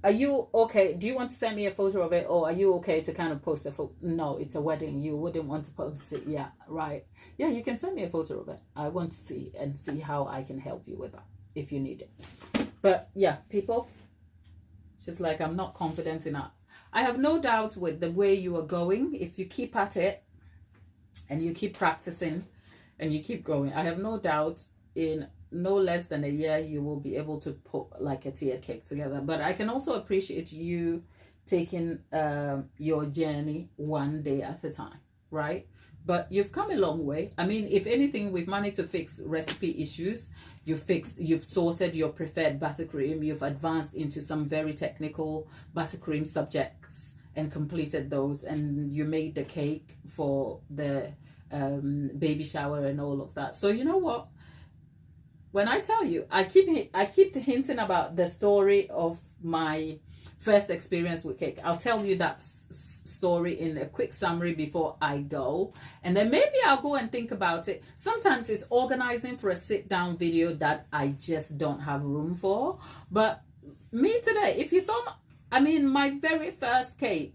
are you okay? Do you want to send me a photo of it, or are you okay to kind of post a photo? No, it's a wedding. You wouldn't want to post it. Yeah, right. Yeah, you can send me a photo of it. I want to see how I can help you with that if you need it. But yeah, people, just like I'm not confident enough. I have no doubt with the way you are going. If you keep at it and you keep practicing and you keep going, I have no doubt in no less than a year you will be able to put like a tier cake together. But I can also appreciate you taking your journey one day at a time, right? But you've come a long way. I mean, if anything, we've managed to fix recipe issues. You've sorted your preferred buttercream. You've advanced into some very technical buttercream subjects and completed those. And you made the cake for the baby shower and all of that. So you know what? When I tell you, I keep hinting about the story of my first experience with cake. I'll tell you that story in a quick summary before I go, and then maybe I'll go and think about it. Sometimes it's organizing for a sit down video that I just don't have room for. But me today, if you saw my very first cake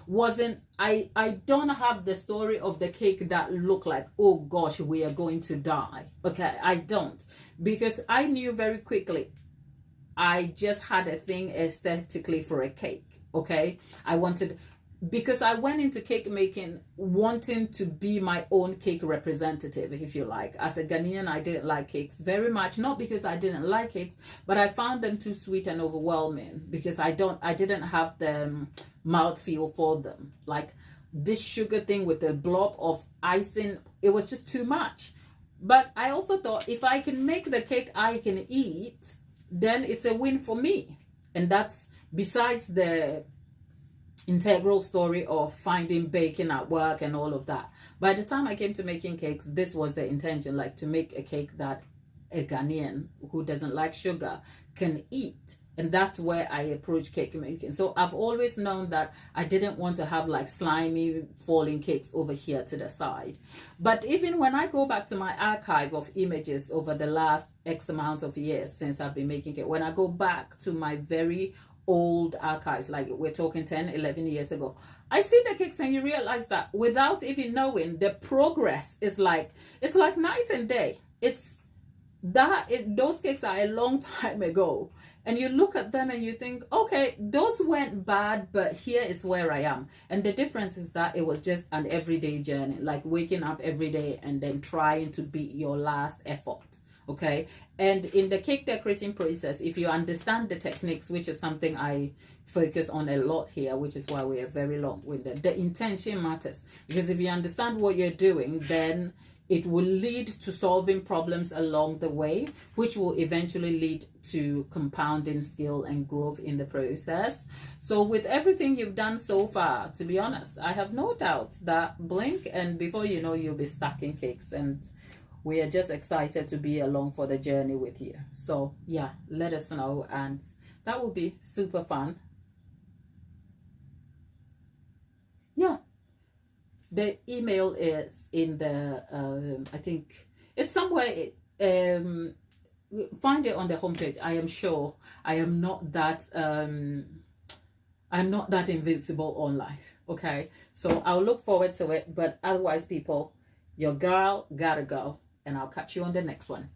wasn't, I don't have the story of the cake that looked like, oh gosh, we are going to die. Okay, I don't, because I knew very quickly I just had a thing aesthetically for a cake. Okay, because I went into cake making wanting to be my own cake representative, if you like. As a Ghanaian, I didn't like cakes very much, not because I didn't like cakes, but I found them too sweet and overwhelming because I didn't have the mouthfeel for them. Like this sugar thing with the blob of icing, it was just too much. But I also thought if I can make the cake I can eat, then it's a win for me. And that's besides the integral story of finding baking at work and all of that. By the time I came to making cakes, this was the intention, like to make a cake that a Ghanaian who doesn't like sugar can eat. And that's where I approach cake making. So I've always known that I didn't want to have like slimy falling cakes over here to the side. But even when I go back to my archive of images over the last X amount of years since I've been making cake, when I go back to my very old archives, like we're talking 10, 11 years ago, I see the cakes and you realize that without even knowing, the progress is like, it's like night and day. Those cakes are a long time ago. And you look at them and you think, okay, those went bad, but here is where I am. And the difference is that it was just an everyday journey, like waking up every day and then trying to beat your last effort. Okay, and in the cake decorating process, if you understand the techniques, which is something I focus on a lot here, which is why we are very long-winded, the intention matters. Because if you understand what you're doing, then it will lead to solving problems along the way, which will eventually lead to compounding skill and growth in the process. So with everything you've done so far, to be honest, I have no doubt that blink and before you know, you'll be stacking cakes, and we are just excited to be along for the journey with you. So yeah, let us know, and that will be super fun. Yeah, the email is in the I think it's somewhere. Find it on the homepage. I am sure I am not that I'm not that invincible online. Okay, so I'll look forward to it, but otherwise, people, your girl gotta go. And I'll catch you on the next one.